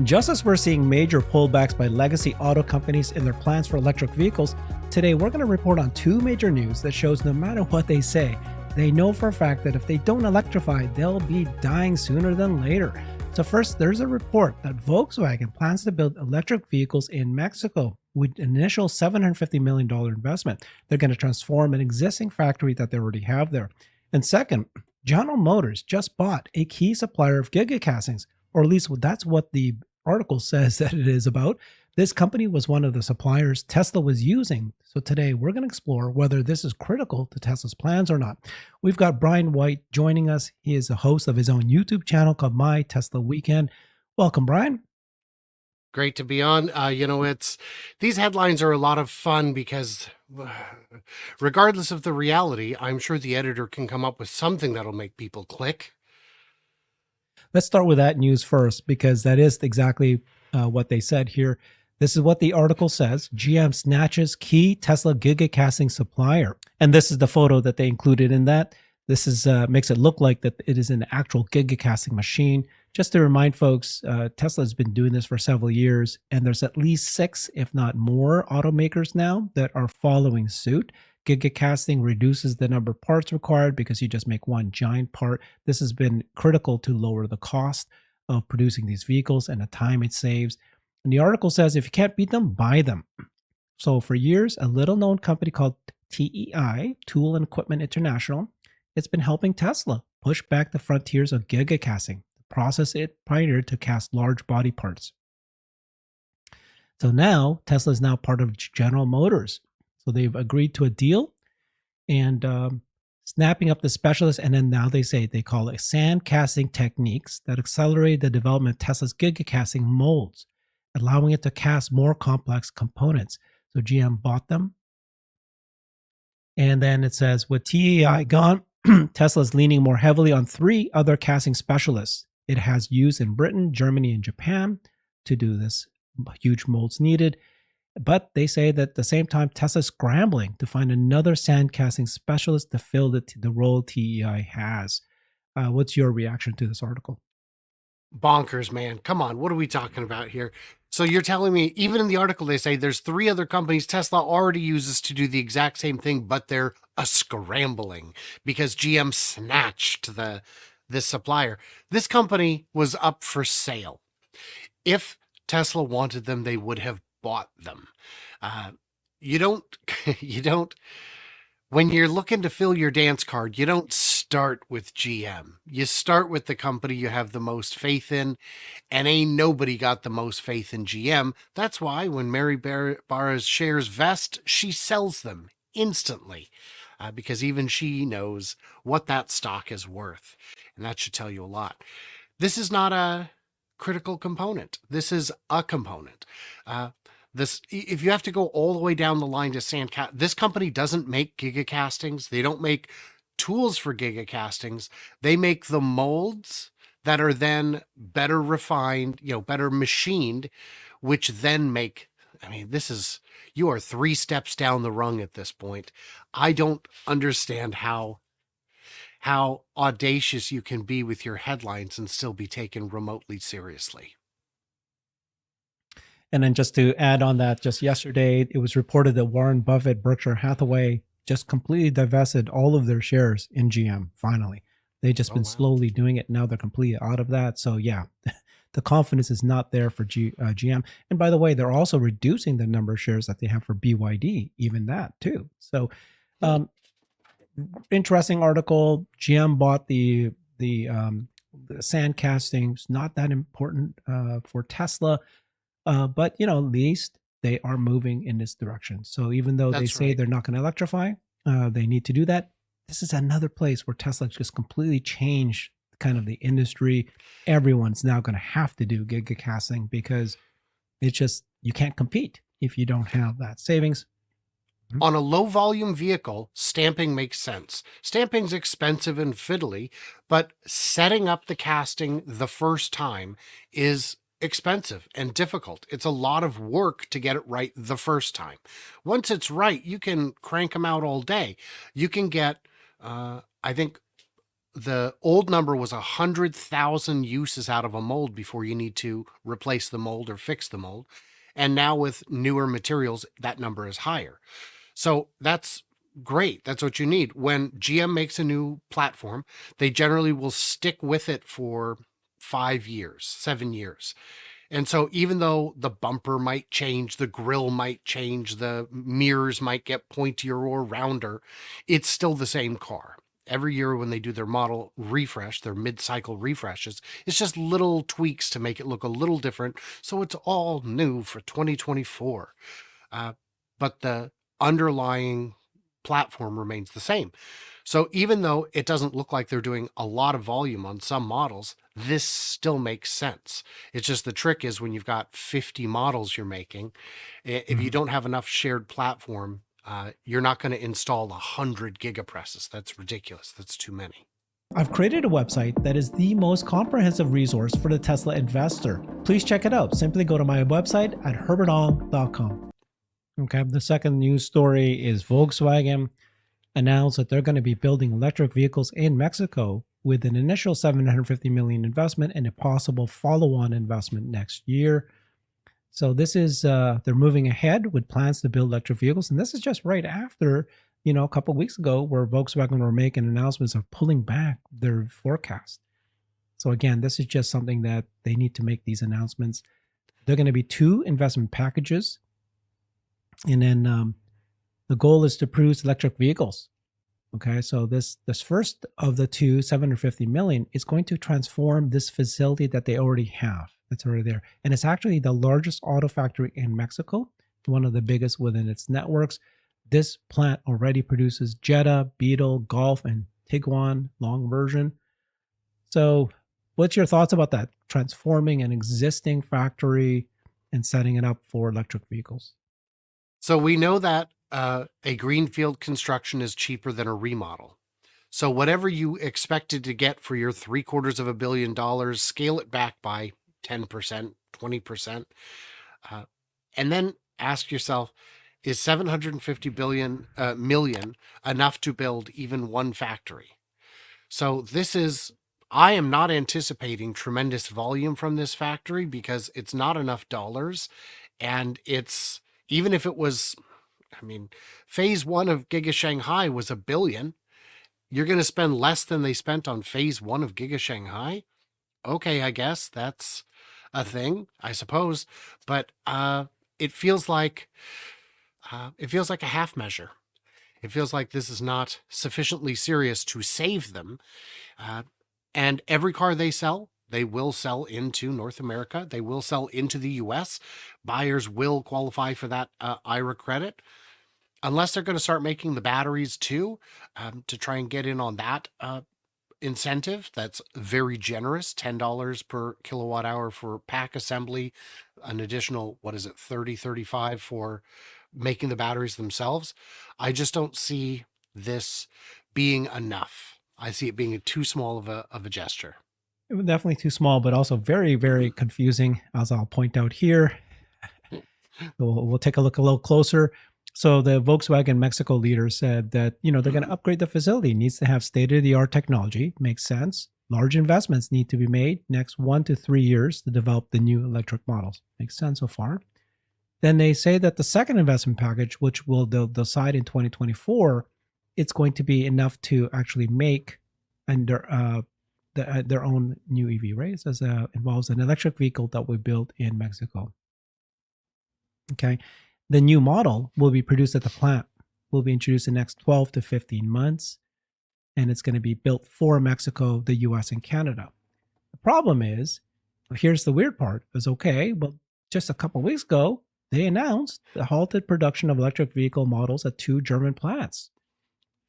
Just as we're seeing major pullbacks by legacy auto companies in their plans for electric vehicles, today we're going to report on two major news that shows no matter what they say, they know for a fact that if they don't electrify, they'll be dying sooner than later. So first, there's a report that Volkswagen plans to build electric vehicles in Mexico with an initial $750 million investment. They're going to transform an existing factory that they already have there. And second, General Motors just bought a key supplier of gigacastings, or at least that's what the article says that it is about. This company was one of the suppliers Tesla was using. So today we're going to explore whether this is critical to Tesla's plans or not. We've got Brian White joining us. He is a host of his own YouTube channel called MyTeslaWeekend. Welcome, Brian. Great to be on. It's these headlines are a lot of fun because regardless of the reality, I'm sure the editor can come up with something that'll make people click. Let's start with that news first, because that is exactly what they said here. This is what the article says. GM snatches key Tesla gigacasting supplier. And this is the photo that they included in that. This is makes it look like that it is an actual gigacasting machine. Just to remind folks, Tesla has been doing this for several years, and there's at least 6, if not more, automakers now that are following suit. Gigacasting reduces the number of parts required because you just make one giant part. This has been critical to lower the cost of producing these vehicles and the time it saves. And the article says if you can't beat them, buy them. So for years, a little known company called TEI, Tool and Equipment International, it's been helping Tesla push back the frontiers of gigacasting, the process it pioneered to cast large body parts. So now Tesla is now part of General Motors. So they've agreed to a deal and snapping up the specialists. And then now they say they call it sand casting techniques that accelerate the development of Tesla's gigacasting molds, allowing it to cast more complex components. So GM bought them. And then it says with TEI gone, Tesla's leaning more heavily on 3 other casting specialists. It has used in Britain, Germany, and Japan to do this huge molds needed. But they say that at the same time, Tesla's scrambling to find another sand casting specialist to fill the role TEI has. What's your reaction to this article? Bonkers, man. Come on. What are we talking about here? So you're telling me, even in the article, they say there's 3 other companies Tesla already uses to do the exact same thing, but they're scrambling because GM snatched this supplier. This company was up for sale. If Tesla wanted them, they would have bought them. You don't, when you're looking to fill your dance card, you don't start with GM. You start with the company you have the most faith in, and ain't nobody got the most faith in GM. That's why when Mary Barra's shares vest, she sells them instantly, because even she knows what that stock is worth. And that should tell you a lot. This is not a critical component. This is a component. If you have to go all the way down the line to this company doesn't make gigacastings. They don't make tools for gigacastings. They make the molds that are then better refined, better machined, which then make, you are 3 steps down the rung at this point. I don't understand how audacious you can be with your headlines and still be taken remotely seriously. And then just to add on that, just yesterday, it was reported that Warren Buffett, Berkshire Hathaway, just completely divested all of their shares in GM, finally. They've just been slowly doing it. Now they're completely out of that. So yeah, the confidence is not there for GM. And by the way, they're also reducing the number of shares that they have for BYD, even that too. So interesting article. GM bought the sand castings, not that important for Tesla. But at least they are moving in this direction. So even though they say they're not going to electrify, they need to do that. This is another place where Tesla just completely changed kind of the industry. Everyone's now going to have to do gigacasting because it's just, you can't compete if you don't have that savings. On a low volume vehicle, stamping makes sense. Stamping's expensive and fiddly, but setting up the casting the first time is expensive and difficult. It's a lot of work to get it right the first time. Once it's right, you can crank them out all day. You can get, I think the old number was 100,000 uses out of a mold before you need to replace the mold or fix the mold. And now with newer materials, that number is higher. So that's great. That's what you need. When GM makes a new platform, they generally will stick with it for 5 years, 7 years. And so even though the bumper might change, the grill might change, the mirrors might get pointier or rounder, it's still the same car. Every year when they do their model refresh, their mid-cycle refreshes, it's just little tweaks to make it look a little different. So it's all new for 2024. But the underlying platform remains the same. So even though it doesn't look like they're doing a lot of volume on some models, this still makes sense. It's just the trick is when you've got 50 models you're making, if you don't have enough shared platform, you're not going to install 100 gigapresses. That's ridiculous. That's too many. I've created a website that is the most comprehensive resource for the Tesla investor. Please check it out. Simply go to my website at herbertong.com. Okay, the second news story is Volkswagen announced that they're going to be building electric vehicles in Mexico with an initial $750 million investment and a possible follow-on investment next year. So this is, they're moving ahead with plans to build electric vehicles. And this is just right after, a couple of weeks ago where Volkswagen were making announcements of pulling back their forecast. So again, this is just something that they need to make these announcements. They're going to be 2 investment packages. And then the goal is to produce electric vehicles. Okay, so this first of the 2, $750 million, is going to transform this facility that they already have. That's already there. And it's actually the largest auto factory in Mexico, one of the biggest within its networks. This plant already produces Jetta, Beetle, Golf, and Tiguan long version. So what's your thoughts about that? Transforming an existing factory and setting it up for electric vehicles? So we know that a greenfield construction is cheaper than a remodel. So whatever you expected to get for your $750 million, scale it back by 10%, 20%, and then ask yourself, is 750 million enough to build even one factory? So I am not anticipating tremendous volume from this factory because it's not enough dollars. And even if it was, phase 1 of Giga Shanghai was $1 billion. You're going to spend less than they spent on phase 1 of Giga Shanghai? Okay, I guess that's a thing, I suppose. But it feels like a half measure. It feels like this is not sufficiently serious to save them. And every car they sell, they will sell into North America. They will sell into the US. Buyers will qualify for that IRA credit. Unless they're going to start making the batteries too, to try and get in on that incentive. That's very generous, $10 per kilowatt hour for pack assembly, an additional, 30, 35 for making the batteries themselves. I just don't see this being enough. I see it being too small of a gesture. Definitely too small, but also very, very confusing, as I'll point out here. We'll take a look a little closer. So the Volkswagen Mexico leader said that, they're going to upgrade the facility. It needs to have state-of-the-art technology. Makes sense. Large investments need to be made next 1 to 3 years to develop the new electric models. Makes sense so far. Then they say that the second investment package, which they'll decide in 2024, it's going to be enough to actually make their own new EV, right? It says involves an electric vehicle that we built in Mexico. Okay. The new model will be produced at the plant, will be introduced in the next 12 to 15 months, and it's going to be built for Mexico, the US, and Canada. The problem is, here's the weird part, is okay, well, just a couple of weeks ago, they announced the halted production of electric vehicle models at 2 German plants.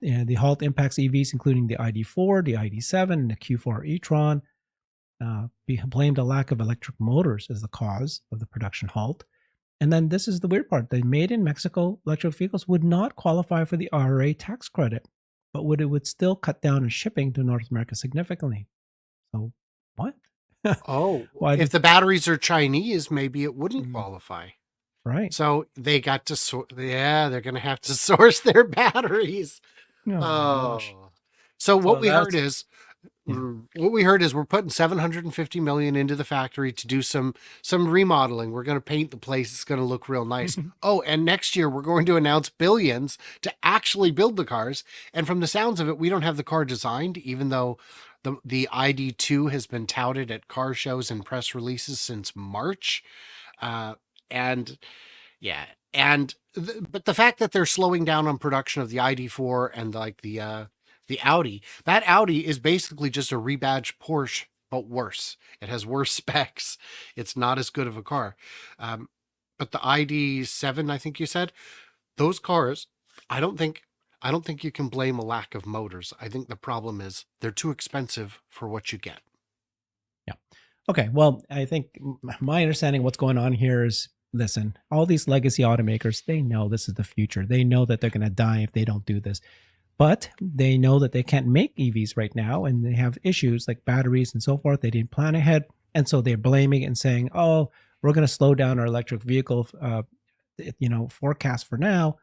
And the halt impacts EVs, including the ID4, the ID7, and the Q4 e-tron. Blamed a lack of electric motors as the cause of the production halt. And then this is the weird part. The made in Mexico electric vehicles would not qualify for the IRA tax credit, but it would still cut down on shipping to North America significantly. So what? Oh, Why if the batteries are Chinese, maybe it wouldn't qualify. Right. So they got to they're going to have to source their batteries. Oh, gosh. So what So we heard is What we heard is we're putting 750 million into the factory to do some remodeling. We're going to paint the place. It's going to look real nice. Oh, and next year we're going to announce billions to actually build the cars. And from the sounds of it, we don't have the car designed, even though the ID2 has been touted at car shows and press releases since March. And yeah, but the fact that they're slowing down on production of the ID4 and like the Audi, that Audi is basically just a rebadged Porsche, but worse. It has worse specs. It's not as good of a car. But the ID7, I think you said, those cars, I don't think you can blame a lack of motors. I think the problem is they're too expensive for what you get. Yeah. Okay. Well, I think my understanding of what's going on here is, listen, all these legacy automakers, they know this is the future. They know that they're going to die if they don't do this. But they know that they can't make EVs right now, and they have issues like batteries and so forth. They didn't plan ahead. And so they're blaming it and saying, oh, we're going to slow down our electric vehicle forecast for now.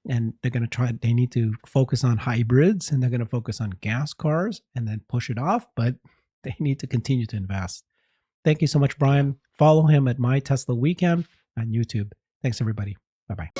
And they're going to they need to focus on hybrids, and they're going to focus on gas cars and then push it off. But they need to continue to invest. Thank you so much, Brian. Follow him at MyTeslaWeekend on YouTube. Thanks, everybody. Bye-bye.